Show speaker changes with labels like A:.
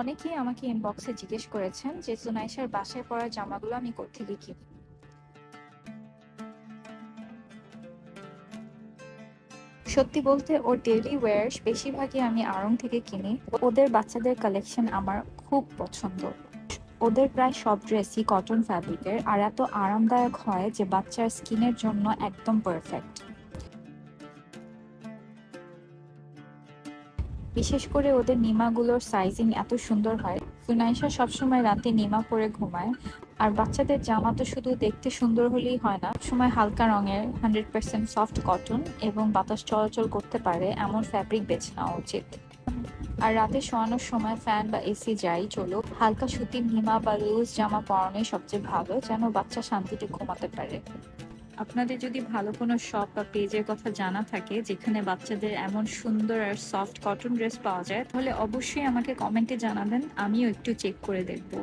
A: অনেকেই আমাকে ইনবক্সে জিজ্ঞেস করেছেন যে সুনাইশার বাসায় পরা জামাগুলো আমি কোত্থেকে কিনি। সত্যি বলতে ওর ডেইলি ওয়্যার বেশিরভাগই আমি আড়ং থেকে কিনি। ওদের বাচ্চাদের কালেকশন আমার খুব পছন্দ। ওদের প্রায় সব ড্রেসই কটন ফ্যাব্রিকের আর এত আরামদায়ক হয় যে বাচ্চার স্কিনের জন্য একদম পারফেক্ট। বিশেষ করে ওদের নিমাগুলোর সাইজিং এত সুন্দর হয়। সুনাইশা সবসময় রাতে নিমা পরে ঘুমায়। আর বাচ্চাদের জামা তো শুধু দেখতে সুন্দর হলেই হয় না, সময় হালকা রঙের 100% সফট কটন এবং বাতাস চলাচল করতে পারে এমন ফ্যাব্রিক বেছে নেওয়া উচিত। আর রাতে শোয়ানোর সময় ফ্যান বা এসি যাই চলুক, হালকা সুতির নিমা বা লুজ জামা পরানোই সবচেয়ে ভালো, যেন বাচ্চা শান্তিতে ঘুমাতে পারে। আপনাদের যদি ভালো কোনো শপ বা পেজের কথা জানা থাকে যেখানে বাচ্চাদের এমন সুন্দর আর সফট কটন ড্রেস পাওয়া যায়, তাহলে অবশ্যই আমাকে কমেন্টে জানাবেন, আমিও একটু চেক করে দেখবো।